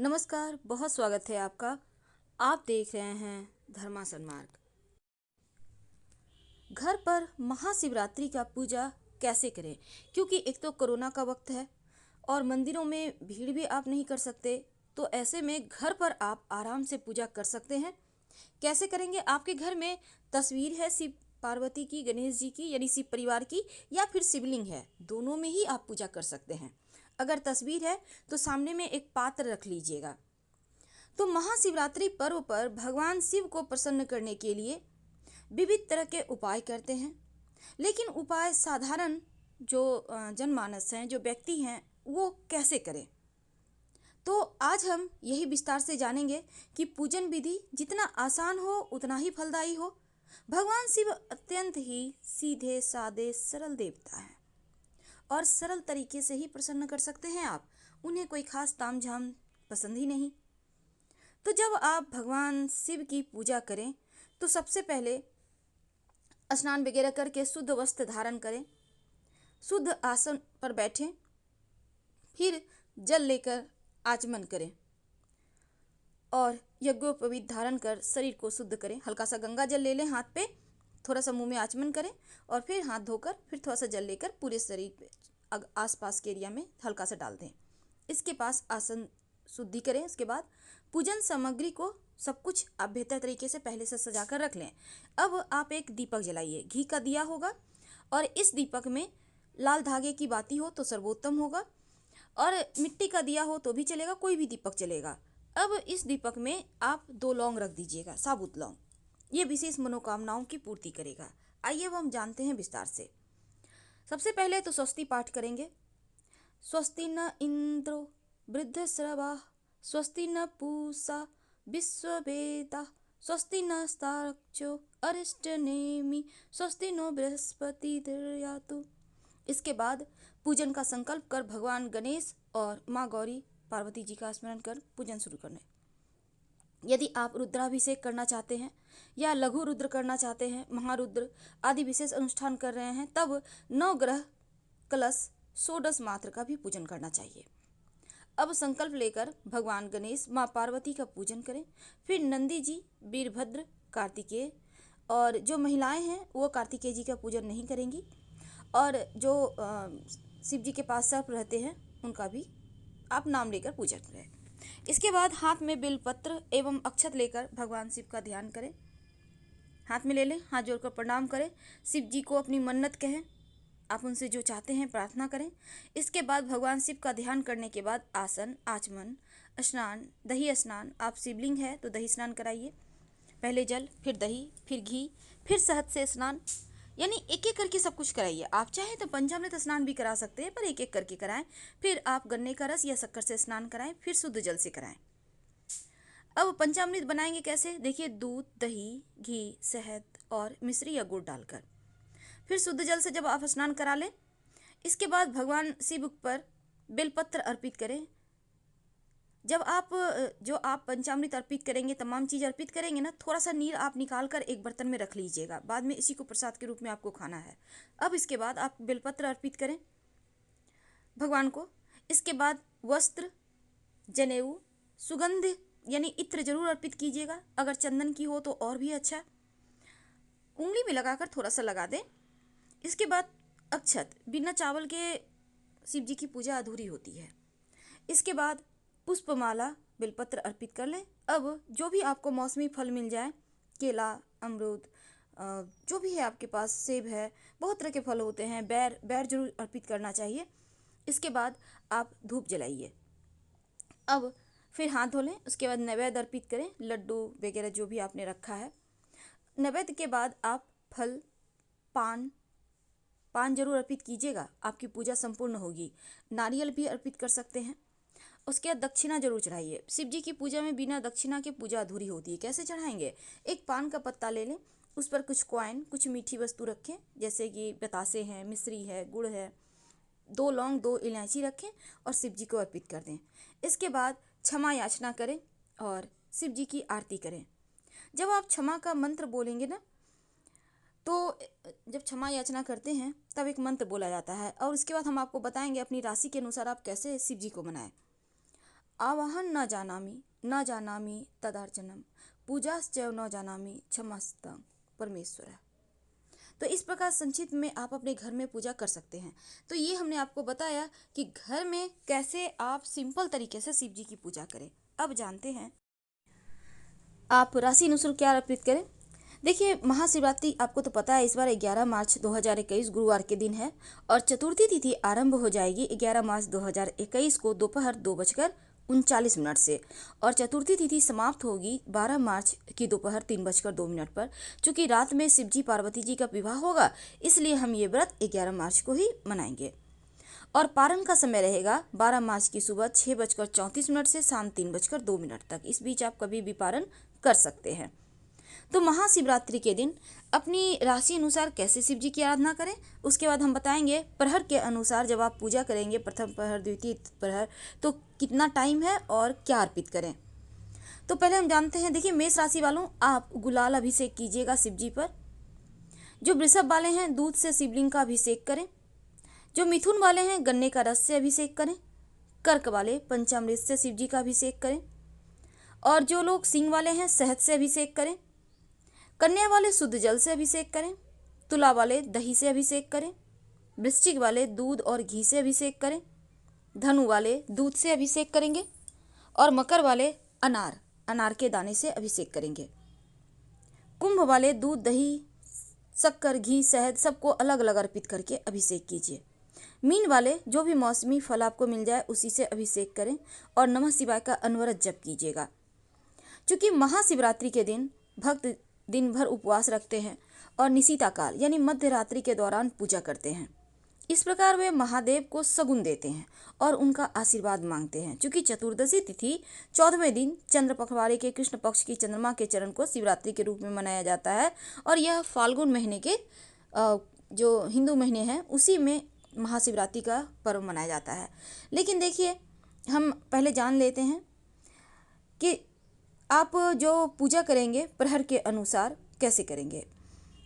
नमस्कार, बहुत स्वागत है आपका। आप देख रहे हैं धर्मासन मार्ग। घर पर महाशिवरात्रि का पूजा कैसे करें, क्योंकि एक तो कोरोना का वक्त है और मंदिरों में भीड़ भी आप नहीं कर सकते। तो ऐसे में घर पर आप आराम से पूजा कर सकते हैं। कैसे करेंगे? आपके घर में तस्वीर है शिव पार्वती की, गणेश जी की, यानी शिव परिवार की, या फिर शिवलिंग है, दोनों में ही आप पूजा कर सकते हैं। अगर तस्वीर है तो सामने में एक पात्र रख लीजिएगा। तो महाशिवरात्रि पर्व पर भगवान शिव को प्रसन्न करने के लिए विविध तरह के उपाय करते हैं। लेकिन उपाय साधारण जो जनमानस हैं, जो व्यक्ति हैं, वो कैसे करें? तो आज हम यही विस्तार से जानेंगे कि पूजन विधि जितना आसान हो उतना ही फलदायी हो। भगवान शिव अत्यंत ही सीधे साधे सरल देवता हैं और सरल तरीके से ही प्रसन्न कर सकते हैं आप। उन्हें कोई खास तामझाम पसंद ही नहीं। तो जब आप भगवान शिव की पूजा करें तो सबसे पहले स्नान वगैरह करके शुद्ध वस्त्र धारण करें, शुद्ध आसन पर बैठें, फिर जल लेकर आचमन करें और यज्ञोपवीत धारण कर शरीर को शुद्ध करें। हल्का सा गंगा जल ले लें हाथ पे, थोड़ा सा मुंह में आचमन करें और फिर हाथ धोकर फिर थोड़ा सा जल लेकर पूरे शरीर पे आसपास के एरिया में हल्का सा डाल दें। इसके पास आसन शुद्धि करें। उसके बाद पूजन सामग्री को सब कुछ आप बेहतर तरीके से पहले से सजा कर रख लें। अब आप एक दीपक जलाइए, घी का दिया होगा और इस दीपक में लाल धागे की बाती हो तो सर्वोत्तम होगा, और मिट्टी का दिया हो तो भी चलेगा, कोई भी दीपक चलेगा। अब इस दीपक में आप 2 लौंग रख दीजिएगा, साबुत लौंग। ये विशेष मनोकामनाओं की पूर्ति करेगा। आइए अब हम जानते हैं विस्तार से। सबसे पहले तो स्वस्ति पाठ करेंगे। स्वस्ति न इंद्रो वृद्धश्रवा, स्वस्ति न पूषा विश्ववेदाः, स्वस्ति नस्तार्क्ष्यो अरिष्टनेमि, स्वस्ति नो बृहस्पतिर्दयातु। इसके बाद पूजन का संकल्प कर भगवान गणेश और माँ गौरी पार्वती जी का स्मरण कर पूजन शुरू करना है। यदि आप रुद्राभिषेक करना चाहते हैं या लघु रुद्र करना चाहते हैं, महारुद्र आदि विशेष अनुष्ठान कर रहे हैं, तब 9 ग्रह कलश षोडश मात्र का भी पूजन करना चाहिए। अब संकल्प लेकर भगवान गणेश, माँ पार्वती का पूजन करें। फिर नंदी जी, वीरभद्र, कार्तिकेय, और जो महिलाएं हैं वो कार्तिकेय जी का पूजन नहीं करेंगी, और जो शिव जी के पास सर्प रहते हैं उनका भी आप नाम लेकर पूजन करें। इसके बाद हाथ में बेलपत्र एवं अक्षत लेकर भगवान शिव का ध्यान करें। हाथ में ले लें, हाथ जोड़कर प्रणाम करें, शिव जी को अपनी मन्नत कहें, आप उनसे जो चाहते हैं प्रार्थना करें। इसके बाद भगवान शिव का ध्यान करने के बाद आसन, आचमन, स्नान, दही स्नान, आप शिवलिंग है तो दही स्नान कराइए। पहले जल, फिर दही, फिर घी, फिर शहद से स्नान, यानी एक एक करके सब कुछ कराइए। आप चाहें तो पंचामृत स्नान भी करा सकते हैं, पर एक एक करके कराएं। फिर आप गन्ने का रस या शक्कर से स्नान कराएं, फिर शुद्ध जल से कराएं। अब पंचामृत बनाएंगे कैसे? देखिए, दूध, दही, घी, शहद और मिश्री या गुड़ डालकर फिर शुद्ध जल से जब आप स्नान करा लें, इसके बाद भगवान शिव पर बेलपत्र अर्पित करें। जब आप पंचामृत अर्पित करेंगे, तमाम चीज़ अर्पित करेंगे ना, थोड़ा सा नीर आप निकाल कर एक बर्तन में रख लीजिएगा, बाद में इसी को प्रसाद के रूप में आपको खाना है। अब इसके बाद आप बेलपत्र अर्पित करें भगवान को। इसके बाद वस्त्र, जनेऊ, सुगंध यानी इत्र जरूर अर्पित कीजिएगा, अगर चंदन की हो तो और भी अच्छा, उंगली में लगाकर थोड़ा सा लगा दें। इसके बाद अक्षत, बिना चावल के शिव जी की पूजा अधूरी होती है। इसके बाद पुष्पमाला, बेलपत्र अर्पित कर लें। अब जो भी आपको मौसमी फल मिल जाए, केला, अमरूद, जो भी है आपके पास, सेब है, बहुत तरह के फल होते हैं, बैर जरूर अर्पित करना चाहिए। इसके बाद आप धूप जलाइए। अब फिर हाथ धो लें। उसके बाद नैवेद्य अर्पित करें, लड्डू वगैरह जो भी आपने रखा है। नैवेद्य के बाद आप फल, पान जरूर अर्पित कीजिएगा, आपकी पूजा संपूर्ण होगी। नारियल भी अर्पित कर सकते हैं। उसके बाद दक्षिणा जरूर चढ़ाइए। शिव जी की पूजा में बिना दक्षिणा के पूजा अधूरी होती है। कैसे चढ़ाएंगे? एक पान का पत्ता ले लें, उस पर कुछ कॉइन, कुछ मीठी वस्तु रखें, जैसे कि बतासे हैं, मिश्री है, गुड़ है, 2 लौंग, 2 इलायची रखें और शिव जी को अर्पित कर दें। इसके बाद क्षमा याचना करें और शिव जी की आरती करें। जब आप क्षमा का मंत्र बोलेंगे ना, तो जब क्षमा याचना करते हैं तब एक मंत्र बोला जाता है, और उसके बाद हम आपको बताएंगे अपनी राशि के अनुसार आप कैसे शिव जी को मनाएं। आवाहन न जानामि तदार्चनम, पूजाश्चैव न जानामि क्षमस्तं परमेश्वर। तो इस प्रकार संक्षिप्त में आप अपने घर में पूजा कर सकते हैं। तो ये हमने आपको बताया कि घर में कैसे आप सिंपल तरीके से शिव जी की पूजा करें। अब जानते हैं आप राशि अनुसार क्या अर्पित करें। देखिए, महाशिवरात्रि आपको तो पता है इस बार 11 मार्च 2021 गुरुवार के दिन है और चतुर्थी तिथि आरंभ हो जाएगी 11 मार्च 2021 को दोपहर 2:39 से और चतुर्थी तिथि समाप्त होगी 12 मार्च की दोपहर 3:02 पर। चूंकि रात में शिवजी पार्वती जी का विवाह होगा, इसलिए हम ये व्रत 11 मार्च को ही मनाएंगे। और पारण का समय रहेगा 12 मार्च की सुबह 6:34 से शाम 3:02 तक। इस बीच आप कभी भी पारण कर सकते हैं। तो महाशिवरात्रि के दिन अपनी राशि अनुसार कैसे शिव जी की आराधना करें, उसके बाद हम बताएंगे प्रहर के अनुसार जब आप पूजा करेंगे, प्रथम प्रहर, द्वितीय प्रहर, तो कितना टाइम है और क्या अर्पित करें। तो पहले हम जानते हैं, देखिए मेष राशि वालों, आप गुलाल अभिषेक कीजिएगा शिव जी पर। जो वृषभ वाले हैं, दूध से शिवलिंग का अभिषेक करें। जो मिथुन वाले हैं, गन्ने का रस से अभिषेक करें। कर्क वाले पंचामृत से शिव जी का अभिषेक करें। और जो लोग सिंह वाले हैं, शहद से अभिषेक करें। कन्या वाले शुद्ध जल से अभिषेक करें। तुला वाले दही से अभिषेक करें। वृश्चिक वाले दूध और घी से अभिषेक करें। धनु वाले दूध से अभिषेक करेंगे और मकर वाले अनार के दाने से अभिषेक करेंगे। कुंभ वाले दूध, दही, शक्कर, घी, शहद सबको अलग अलग अर्पित करके अभिषेक कीजिए। मीन वाले जो भी मौसमी फल आपको मिल जाए उसी से अभिषेक करें और नमः शिवाय का अनवरत जप कीजिएगा। क्योंकि महाशिवरात्रि के दिन भक्त दिन भर उपवास रखते हैं और निशीता काल यानी मध्य रात्रि के दौरान पूजा करते हैं। इस प्रकार वे महादेव को सगुन देते हैं और उनका आशीर्वाद मांगते हैं। क्योंकि चतुर्दशी तिथि 14वें दिन चंद्र पखवाड़े के कृष्ण पक्ष की चंद्रमा के चरण को शिवरात्रि के रूप में मनाया जाता है और यह फाल्गुन महीने के जो हिंदू महीने हैं उसी में महाशिवरात्रि का पर्व मनाया जाता है। लेकिन देखिए, हम पहले जान लेते हैं कि आप जो पूजा करेंगे प्रहर के अनुसार कैसे करेंगे।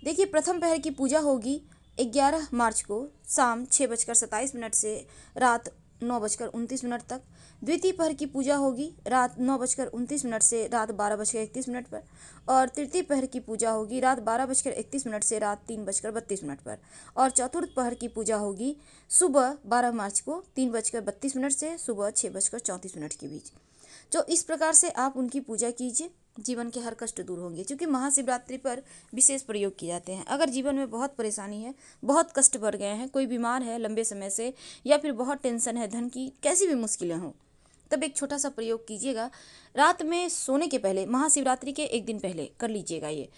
देखिए, प्रथम प्रहर की पूजा होगी 11 मार्च को शाम 6:27 से रात 9:29 तक। द्वितीय प्रहर की पूजा होगी रात 9:29 से रात 12:31 पर और तृतीय प्रहर की पूजा होगी रात 12:31 से रात 3:32 पर और चतुर्थ प्रहर की पूजा होगी सुबह 12 मार्च को 3:32 से सुबह 6:34 के बीच। तो इस प्रकार से आप उनकी पूजा कीजिए, जीवन के हर कष्ट दूर होंगे। क्योंकि महाशिवरात्रि पर विशेष प्रयोग किए जाते हैं। अगर जीवन में बहुत परेशानी है, बहुत कष्ट बढ़ गए हैं, कोई बीमार है लंबे समय से, या फिर बहुत टेंशन है, धन की कैसी भी मुश्किलें हों, तब एक छोटा सा प्रयोग कीजिएगा। रात में सोने के पहले, महाशिवरात्रि के एक दिन पहले कर लीजिएगा ये।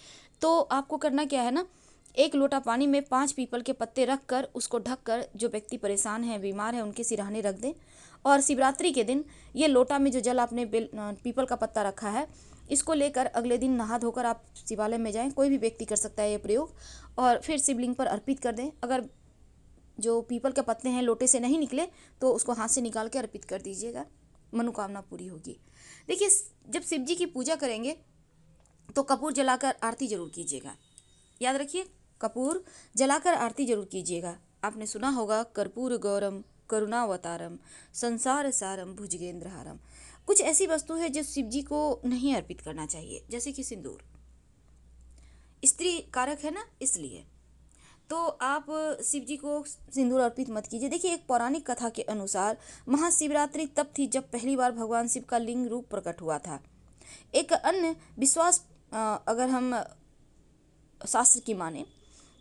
तो आपको करना क्या है ना, 1 लोटा पानी में 5 पीपल के पत्ते रख कर उसको ढक कर जो व्यक्ति परेशान है, बीमार है, उनके सिरहाने रख दें। और शिवरात्रि के दिन ये लोटा में जो जल आपने पीपल का पत्ता रखा है, इसको लेकर अगले दिन नहा धोकर आप शिवालय में जाएं। कोई भी व्यक्ति कर सकता है ये प्रयोग और फिर शिवलिंग पर अर्पित कर दें। अगर जो पीपल के पत्ते हैं लोटे से नहीं निकले तो उसको हाथ से निकाल के अर्पित कर दीजिएगा, मनोकामना पूरी होगी। देखिए, जब शिव जी की पूजा करेंगे तो कपूर जलाकर आरती जरूर कीजिएगा। याद रखिए, कपूर जलाकर आरती जरूर कीजिएगा। आपने सुना होगा, कर्पूर गौरम करुणावतारम संसार सारम भुजगेंद्रहारम। कुछ ऐसी वस्तु है जो शिव जी को नहीं अर्पित करना चाहिए, जैसे कि सिंदूर, स्त्री कारक है ना, इसलिए तो आप शिव जी को सिंदूर अर्पित मत कीजिए। देखिए, एक पौराणिक कथा के अनुसार महाशिवरात्रि तब थी जब पहली बार भगवान शिव का लिंग रूप प्रकट हुआ था। एक अन्य विश्वास, अगर हम शास्त्र की माने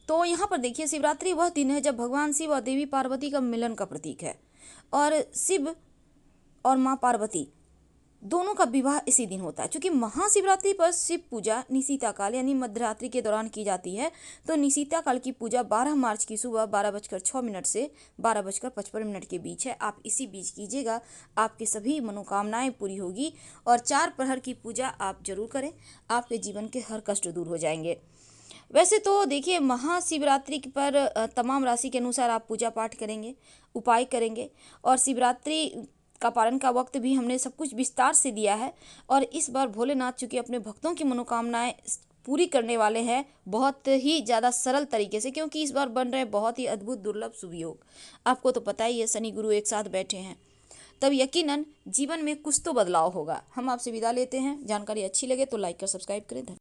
तो यहाँ पर देखिए, शिवरात्रि वह दिन है जब भगवान शिव और देवी पार्वती का मिलन का प्रतीक है और शिव और माँ पार्वती दोनों का विवाह इसी दिन होता है। क्योंकि महाशिवरात्रि पर शिव पूजा निशीता काल यानी मध्यरात्रि के दौरान की जाती है, तो निशीता काल की पूजा 12 मार्च की सुबह 12:06 से 12:55 के बीच है। आप इसी बीच कीजिएगा, आपकी सभी मनोकामनाएं पूरी होगी। और 4 प्रहर की पूजा आप जरूर करें, आपके जीवन के हर कष्ट दूर हो जाएंगे। वैसे तो देखिए, महाशिवरात्रि पर तमाम राशि के अनुसार आप पूजा पाठ करेंगे, उपाय करेंगे और शिवरात्रि का पारण का वक्त भी हमने सब कुछ विस्तार से दिया है। और इस बार भोलेनाथ चूँकि अपने भक्तों की मनोकामनाएं पूरी करने वाले हैं बहुत ही ज़्यादा सरल तरीके से, क्योंकि इस बार बन रहे बहुत ही अद्भुत दुर्लभ शुभ योग। आपको तो पता ही है, शनि गुरु एक साथ बैठे हैं, तब यकीनन जीवन में कुछ तो बदलाव होगा। हम आपसे विदा लेते हैं। जानकारी अच्छी लगे तो लाइक कर सब्सक्राइब करें। धन्यवाद।